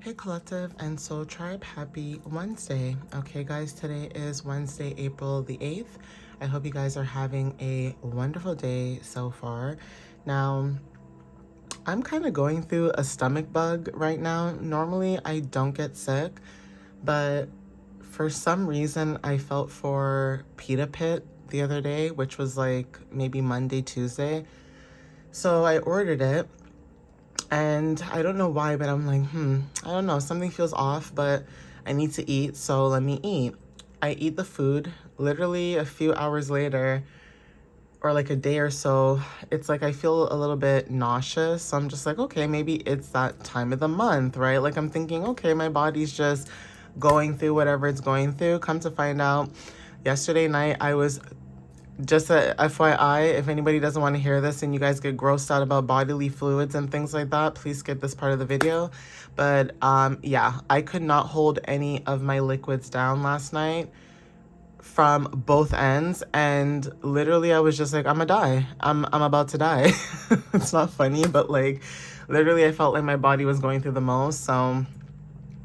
Hey Collective and Soul Tribe, happy Wednesday. Okay guys, today is Wednesday, April the 8th. I hope you guys are having a wonderful day so far. Now, I'm kind of going through a stomach bug right now. Normally I don't get sick, but for some reason I felt for Pita Pit the other day, which was like maybe Monday, Tuesday. So I ordered it. And I don't know why, but I'm like, I don't know. Something feels off, but I need to eat, so let me eat. I eat the food. Literally a few hours later, or like a day or so, it's like I feel a little bit nauseous. So I'm just like, okay, maybe it's that time of the month, right? Like I'm thinking, okay, my body's just going through whatever it's going through. Come to find out, yesterday night I was just a FYI, if anybody doesn't want to hear this and you guys get grossed out about bodily fluids and things like that, please skip this part of the video. But yeah, I could not hold any of my liquids down last night from both ends, and literally I was just like, I'm gonna die. I'm about to die. It's not funny, but like literally I felt like my body was going through the most. So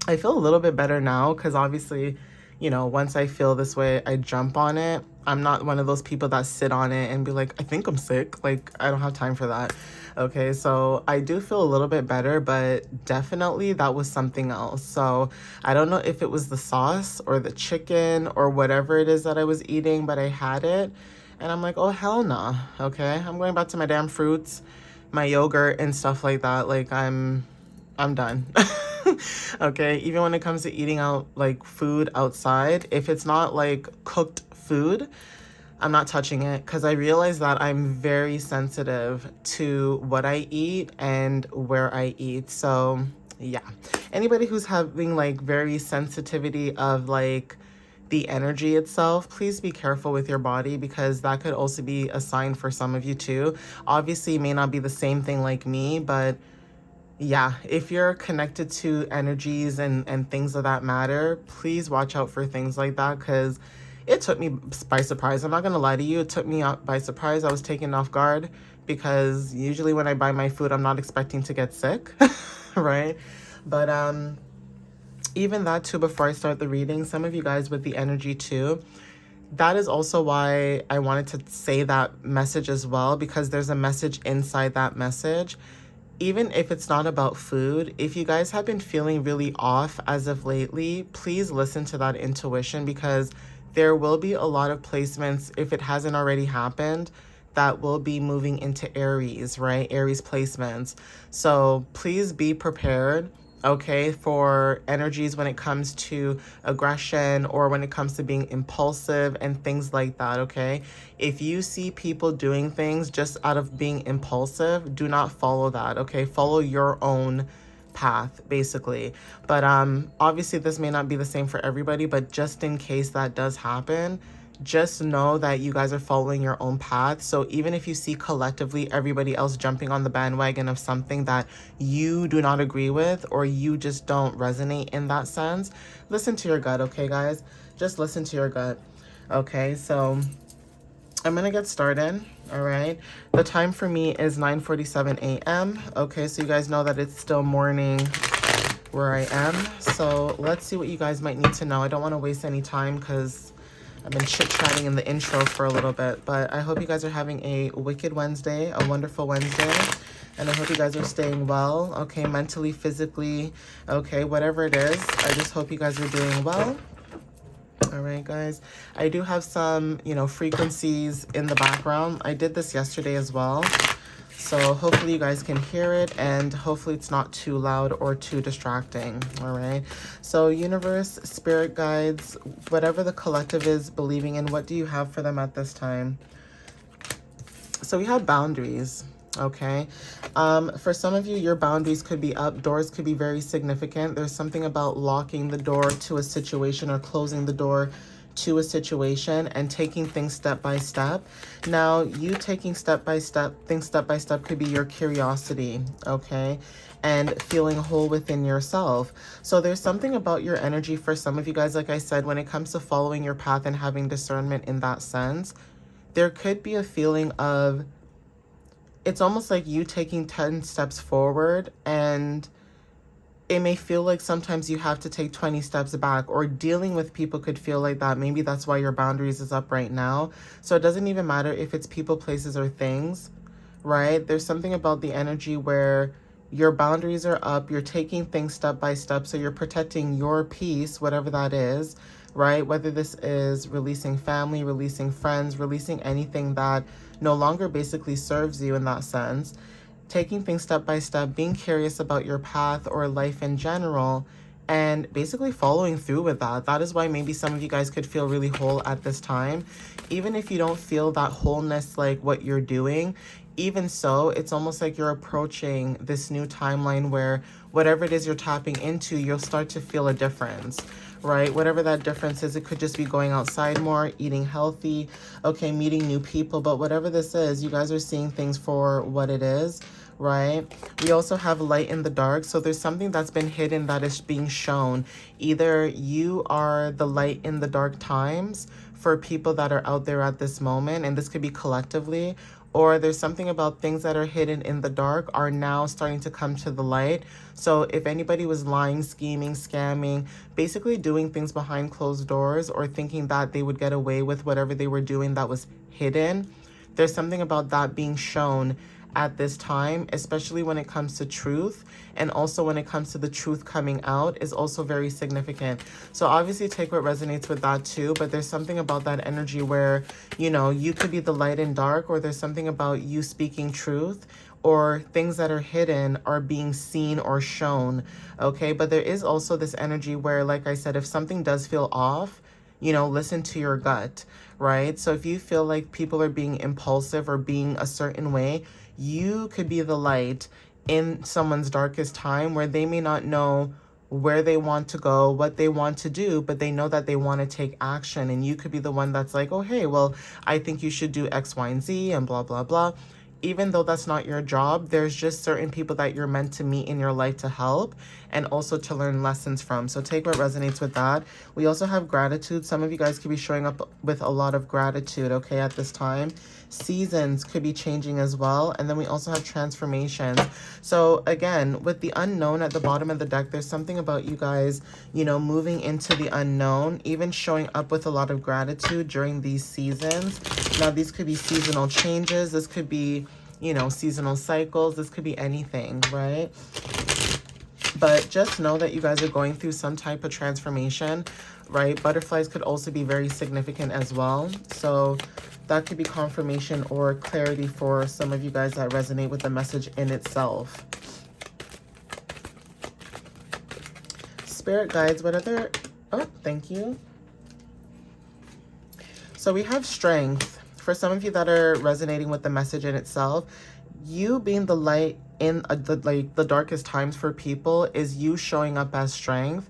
I feel a little bit better now because obviously, you know, once I feel this way, I jump on it. I'm not one of those people that sit on it and be like, I think I'm sick. Like, I don't have time for that. Okay, so I do feel a little bit better, but definitely that was something else. So I don't know if it was the sauce or the chicken or whatever it is that I was eating, but I had it. And I'm like, oh, hell no. Okay, I'm going back to my damn fruits, my yogurt and stuff like that. Like, I'm done. Okay, even when it comes to eating out like food outside, if it's not like cooked food, I'm not touching it because I realize that I'm very sensitive to what I eat and where I eat. So, yeah. Anybody who's having like very sensitivity of like the energy itself, please be careful with your body because that could also be a sign for some of you too. Obviously, it may not be the same thing like me, but yeah, if you're connected to energies and things of that matter, please watch out for things like that because it took me by surprise. I'm not gonna lie to you, it took me out by surprise. I was taken off guard because usually when I buy my food, I'm not expecting to get sick, right? But even that too, before I start the reading, some of you guys with the energy too, that is also why I wanted to say that message as well, because there's a message inside that message. Even if it's not about food, if you guys have been feeling really off as of lately, please listen to that intuition because there will be a lot of placements, if it hasn't already happened, that will be moving into Aries, right? Aries placements. So please be prepared, okay, for energies when it comes to aggression or when it comes to being impulsive and things like that, okay? If you see people doing things just out of being impulsive, do not follow that, okay? Follow your own path basically. But obviously this may not be the same for everybody, but just in case that does happen, just know that you guys are following your own path. So even if you see collectively everybody else jumping on the bandwagon of something that you do not agree with or you just don't resonate in that sense, listen to your gut, okay guys? Just listen to your gut. Okay, so I'm gonna get started. All right, the time for me is 9:47 a.m. Okay, so you guys know that it's still morning where I am. So let's see what you guys might need to know. I don't want to waste any time because I've been chit-chatting in the intro for a little bit, but I hope you guys are having a wicked Wednesday, a wonderful Wednesday, and I hope you guys are staying well, okay, mentally, physically, okay, whatever it is. I just hope you guys are doing well. All right, guys. I do have some, you know, frequencies in the background. I did this yesterday as well. So hopefully you guys can hear it and hopefully it's not too loud or too distracting. All right. So universe, spirit guides, whatever the collective is believing in, what do you have for them at this time? So we have boundaries. Okay. For some of you, your boundaries could be up. Doors could be very significant. There's something about locking the door to a situation or closing the door to a situation and taking things step by step. Now, you taking things step by step could be your curiosity, okay? And feeling whole within yourself. So there's something about your energy for some of you guys, like I said, when it comes to following your path and having discernment in that sense, there could be a feeling of, it's almost like you taking 10 steps forward and it may feel like sometimes you have to take 20 steps back, or dealing with people could feel like that. Maybe that's why your boundaries is up right now. So it doesn't even matter if it's people, places, or things, right? There's something about the energy where your boundaries are up, you're taking things step by step, so you're protecting your peace, whatever that is, right? Whether this is releasing family, releasing friends, releasing anything that no longer basically serves you in that sense, taking things step by step, being curious about your path or life in general, and basically following through with that. That is why maybe some of you guys could feel really whole at this time. Even if you don't feel that wholeness like what you're doing, even so, it's almost like you're approaching this new timeline where whatever it is you're tapping into, you'll start to feel a difference, right? Whatever that difference is, it could just be going outside more, eating healthy, okay, meeting new people, but whatever this is, you guys are seeing things for what it is, right? We also have light in the dark, so there's something that's been hidden that is being shown. Either you are the light in the dark times for people that are out there at this moment, and this could be collectively, or there's something about things that are hidden in the dark are now starting to come to the light. So if anybody was lying, scheming, scamming, basically doing things behind closed doors, or thinking that they would get away with whatever they were doing that was hidden, there's something about that being shown at this time, especially when it comes to truth, and also when it comes to the truth coming out is also very significant. So obviously take what resonates with that too, but there's something about that energy where, you know, you could be the light and dark, or there's something about you speaking truth, or things that are hidden are being seen or shown, okay? But there is also this energy where, like I said, if something does feel off, you know, listen to your gut, right? So if you feel like people are being impulsive or being a certain way, you could be the light in someone's darkest time where they may not know where they want to go, what they want to do, but they know that they want to take action. And you could be the one that's like, oh, hey, well, I think you should do X, Y, and Z and blah, blah, blah. Even though that's not your job, there's just certain people that you're meant to meet in your life to help and also to learn lessons from. So take what resonates with that. We also have gratitude. Some of you guys could be showing up with a lot of gratitude, okay, at this time. Seasons could be changing as well. And then we also have transformations. So again, with the unknown at the bottom of the deck, there's something about you guys, you know, moving into the unknown, even showing up with a lot of gratitude during these seasons. Now, these could be seasonal changes. This could be, you know, seasonal cycles. This could be anything, right? But just know that you guys are going through some type of transformation, right? Butterflies could also be very significant as well. So that could be confirmation or clarity for some of you guys that resonate with the message in itself. Spirit guides, what other... Oh, thank you. So we have strength. For some of you that are resonating with the message in itself, you being the light in the darkest times for people is you showing up as strength.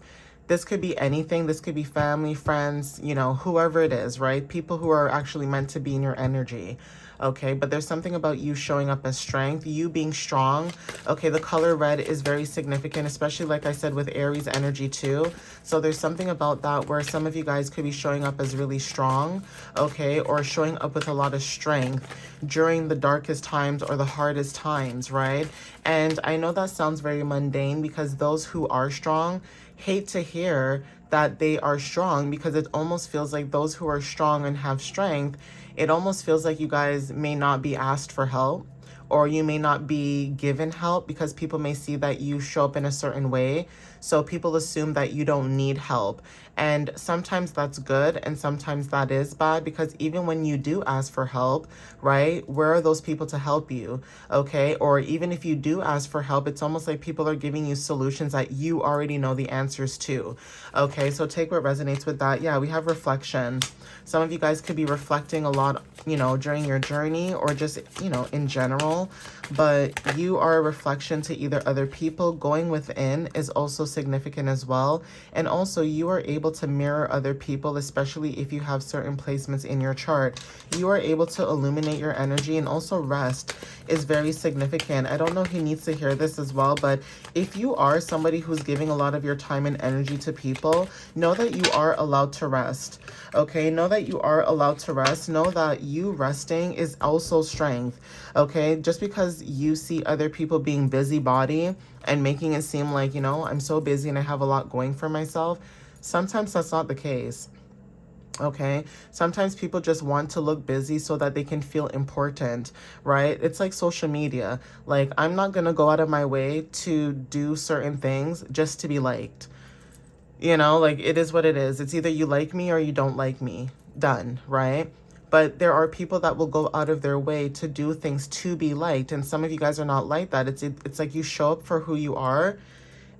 This could be anything. This could be family, friends, you know, whoever it is, right? People who are actually meant to be in your energy. Okay, but there's something about you showing up as strength, you being strong. Okay, the color red is very significant, especially like I said with Aries energy too. So there's something about that where some of you guys could be showing up as really strong, okay, or showing up with a lot of strength during the darkest times or the hardest times, right? And I know that sounds very mundane because those who are strong hate to hear that they are strong, because it almost feels like those who are strong and have strength, it almost feels like you guys may not be asked for help, or you may not be given help because people may see that you show up in a certain way. So people assume that you don't need help. And sometimes that's good and sometimes that is bad, because even when you do ask for help, right, where are those people to help you? Okay, or even if you do ask for help, it's almost like people are giving you solutions that you already know the answers to. Okay, so take what resonates with that. Yeah, we have reflection. Some of you guys could be reflecting a lot, you know, during your journey or just, you know, in general, but you are a reflection to either other people. Going within is also significant as well. And also you are able to mirror other people, especially if you have certain placements in your chart. You are able to illuminate your energy, and also rest is very significant. I don't know who needs to hear this as well, but if you are somebody who's giving a lot of your time and energy to people, know that you are allowed to rest. Okay, know that you are allowed to rest. Know that you resting is also strength. Okay, just because you see other people being busybody and making it seem like, you know, I'm so busy and I have a lot going for myself. Sometimes that's not the case. Okay, sometimes people just want to look busy so that they can feel important, right? It's like social media. Like, I'm not gonna go out of my way to do certain things just to be liked. You know, like, it is what it is. It's either you like me or you don't like me. Done, right? But there are people that will go out of their way to do things to be liked, and some of you guys are not like that. It's like you show up for who you are,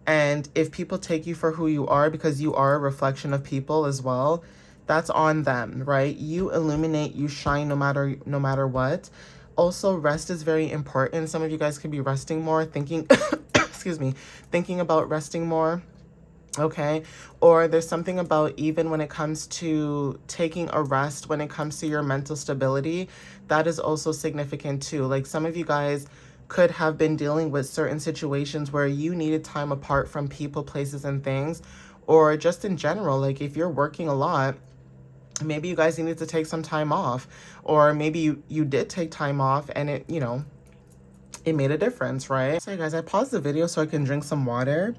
and if people take you for who you are because you are a reflection of people as well, that's on them, right? You illuminate, you shine no matter what. Also, rest is very important. Some of you guys could be resting more, thinking excuse me, thinking about resting more. Okay, or there's something about, even when it comes to taking a rest, when it comes to your mental stability, that is also significant too. Like, some of you guys could have been dealing with certain situations where you needed time apart from people, places, and things, or just in general, like if you're working a lot, maybe you guys needed to take some time off, or maybe you did take time off and it, you know, it made a difference, right? So guys, I paused the video so I can drink some water,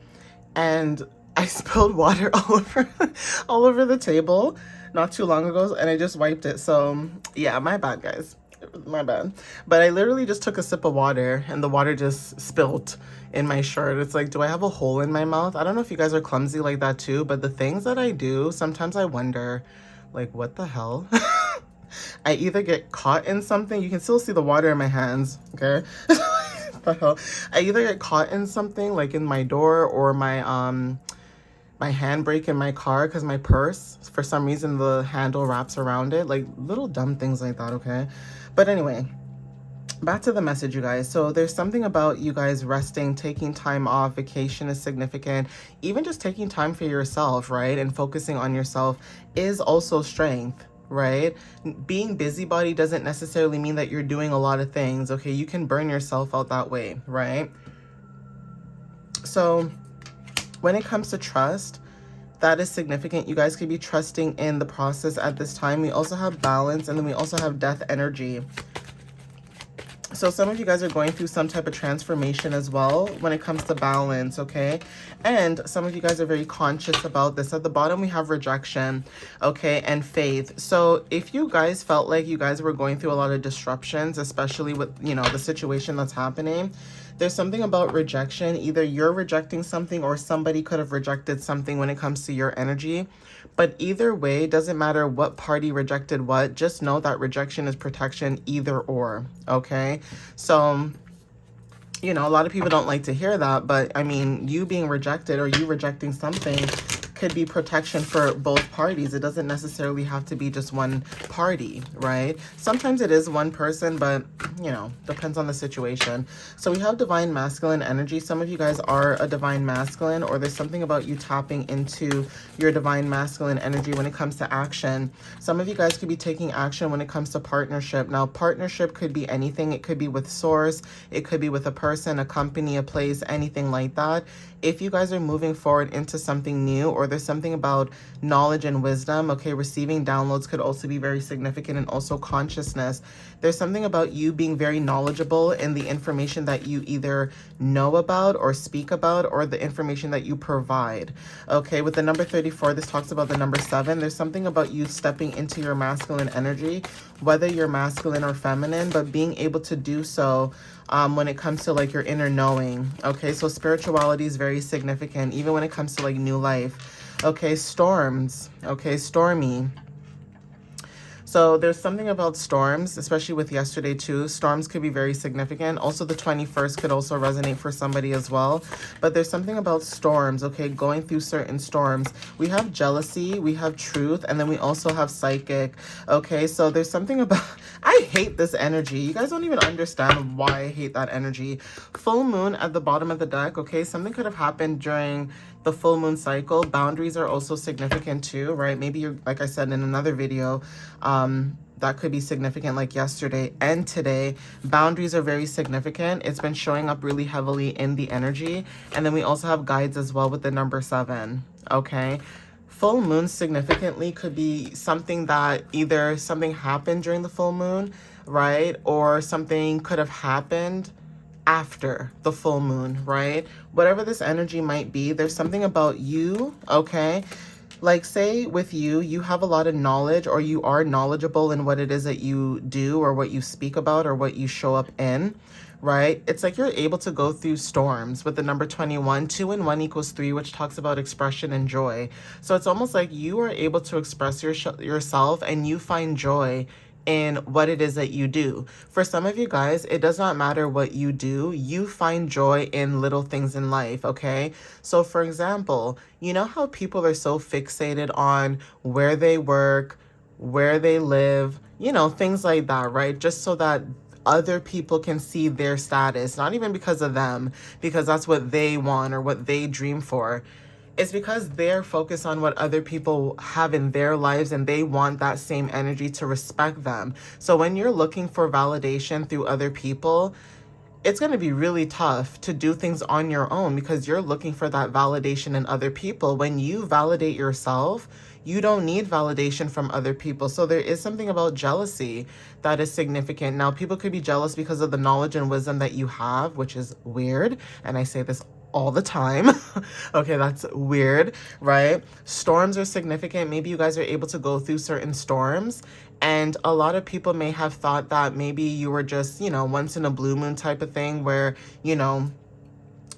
and I spilled water all over the table not too long ago, and I just wiped it. So yeah, my bad, guys. My bad. But I literally just took a sip of water and the water just spilled in my shirt. It's like, do I have a hole in my mouth? I don't know if you guys are clumsy like that too, but the things that I do, sometimes I wonder, like, what the hell? I either get caught in something. You can still see the water in my hands, okay? The hell? I either get caught in something, like in my door, or my handbrake in my car, because my purse, for some reason, the handle wraps around it. Like, little dumb things like that, okay? But anyway, back to the message, you guys. So there's something about you guys resting, taking time off. Vacation is significant. Even just taking time for yourself, right? And focusing on yourself is also strength, right? Being busybody doesn't necessarily mean that you're doing a lot of things, okay? You can burn yourself out that way, right? So when it comes to trust, that is significant. You guys could be trusting in the process at this time. We also have balance, and then we also have death energy. So some of you guys are going through some type of transformation as well when it comes to balance, okay? And some of you guys are very conscious about this. At the bottom, we have rejection, okay, and faith. So if you guys felt like you guys were going through a lot of disruptions, especially with, you know, the situation that's happening, there's something about rejection. Either you're rejecting something or somebody could have rejected something when it comes to your energy. But either way, doesn't matter what party rejected what, just know that rejection is protection, either or, okay? So, you know, a lot of people don't like to hear that, but I mean, you being rejected or you rejecting something could be protection for both parties. It doesn't necessarily have to be just one party, right? Sometimes it is one person, but, you know, depends on the situation. So we have divine masculine energy. Some of you guys are a divine masculine, or there's something about you tapping into your divine masculine energy when it comes to action. Some of you guys could be taking action when it comes to partnership. Now, partnership could be anything. It could be with source. It could be with a person, a company, a place, anything like that. If you guys are moving forward into something new, or there's something about knowledge and wisdom, okay, receiving downloads could also be very significant, and also consciousness. There's something about you being very knowledgeable in the information that you either know about or speak about, or the information that you provide, okay? With the number 34, this talks about the number 7. There's something about you stepping into your masculine energy, whether you're masculine or feminine, but being able to do so when it comes to like your inner knowing, okay? So spirituality is very significant, even when it comes to like new life. Okay, storms, okay, stormy. So there's something about storms, especially with yesterday too. Storms could be very significant. Also, the 21st could also resonate for somebody as well. But there's something about storms, okay, going through certain storms. We have jealousy, we have truth, and then we also have psychic, okay? So there's something about, I hate this energy. You guys don't even understand why I hate that energy. Full moon at the bottom of the deck, okay? Something could have happened during the full moon cycle. Boundaries are also significant too, right? Maybe you're, like I said in another video, that could be significant, like yesterday and today. Boundaries are very significant. It's been showing up really heavily in the energy. And then we also have guides as well with the number 7, okay? Full moon significantly could be something that either something happened during the full moon, right? Or something could have happened after the full moon, right? Whatever this energy might be, there's something about you, okay? Like, say with you, you have a lot of knowledge, or you are knowledgeable in what it is that you do or what you speak about or what you show up in, right? It's like you're able to go through storms with the number 21. 2 and 1 equals 3, which talks about expression and joy. So it's almost like you are able to express yourself, and you find joy in what it is that you do. For some of you guys, it does not matter what you do. You find joy in little things in life, okay? So for example, you know how people are so fixated on where they work, where they live, you know, things like that, right? Just so that other people can see their status, not even because of them, because that's what they want or what they dream for. It's because they're focused on what other people have in their lives, and they want that same energy to respect them. So when you're looking for validation through other people, it's going to be really tough to do things on your own, because you're looking for that validation in other people. When you validate yourself, you don't need validation from other people. So there is something about jealousy that is significant. Now, people could be jealous because of the knowledge and wisdom that you have, which is weird. And I say this all the time. Okay, that's weird, right? Storms are significant. Maybe you guys are able to go through certain storms, and a lot of people may have thought that maybe you were just, you know, once in a blue moon type of thing, where, you know,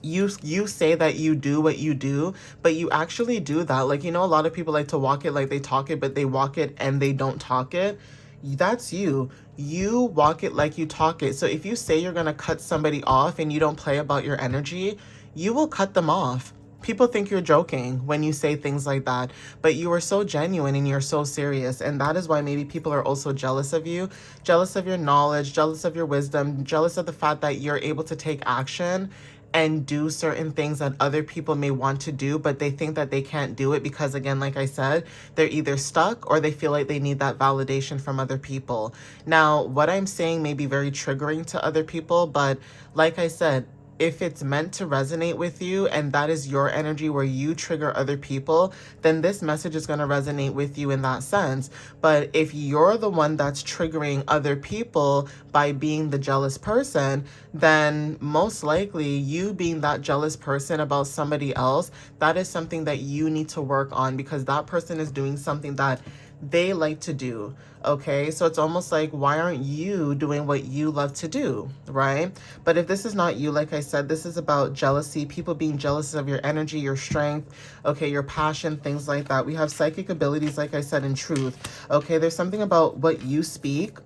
you say that you do what you do, but you actually do that. Like, you know, a lot of people like to walk it like they talk it, but they walk it and they don't talk it. That's you. You walk it like you talk it. So if you say you're going to cut somebody off and you don't play about your energy, you will cut them off. People think you're joking when you say things like that, but you are so genuine and you're so serious. And that is why maybe people are also jealous of you, jealous of your knowledge, jealous of your wisdom, jealous of the fact that you're able to take action and do certain things that other people may want to do, but they think that they can't do it because, again, like I said, they're either stuck or they feel like they need that validation from other people. Now, what I'm saying may be very triggering to other people, but like I said, if it's meant to resonate with you and that is your energy where you trigger other people, then this message is going to resonate with you in that sense. But if you're the one that's triggering other people by being the jealous person, then most likely you being that jealous person about somebody else, that is something that you need to work on, because that person is doing something that they like to do. Okay, so it's almost like, why aren't you doing what you love to do, right? But if this is not you, like I said, this is about jealousy, people being jealous of your energy, your strength, okay, your passion, things like that. We have psychic abilities, like I said, in truth. Okay, there's something about what you speak.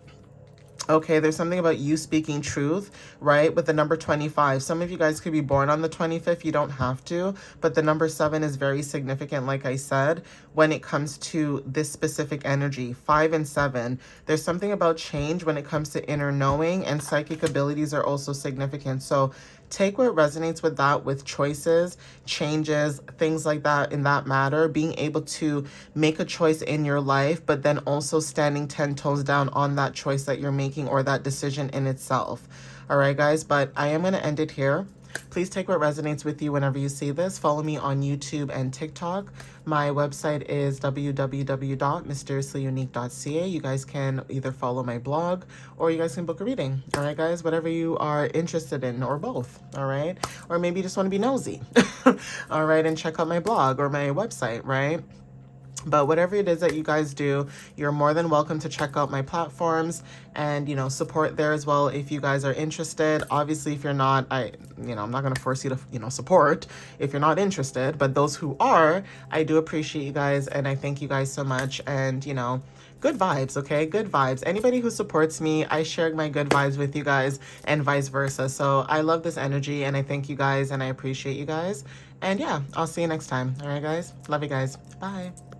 Okay, there's something about you speaking truth, right? With the number 25. Some of you guys could be born on the 25th. You don't have to. But the number 7 is very significant, like I said, when it comes to this specific energy. 5 and 7. There's something about change when it comes to inner knowing, and psychic abilities are also significant. So take what resonates with that, with choices, changes, things like that in that matter, being able to make a choice in your life, but then also standing 10 toes down on that choice that you're making or that decision in itself. All right, guys, but I am going to end it here. Please take what resonates with you whenever you see this. Follow me on YouTube and TikTok. My website is www.mysteriouslyunique.ca. You guys can either follow my blog or you guys can book a reading. All right, guys, whatever you are interested in, or both. All right, or maybe you just want to be nosy. All right, and check out my blog or my website, right? But whatever it is that you guys do, you're more than welcome to check out my platforms and, you know, support there as well if you guys are interested. Obviously, if you're not, I'm not going to force you to, support if you're not interested. But those who are, I do appreciate you guys, and I thank you guys so much. And, good vibes, okay? Good vibes. Anybody who supports me, I share my good vibes with you guys, and vice versa. So I love this energy, and I thank you guys, and I appreciate you guys. And yeah, I'll see you next time. All right, guys? Love you guys. Bye.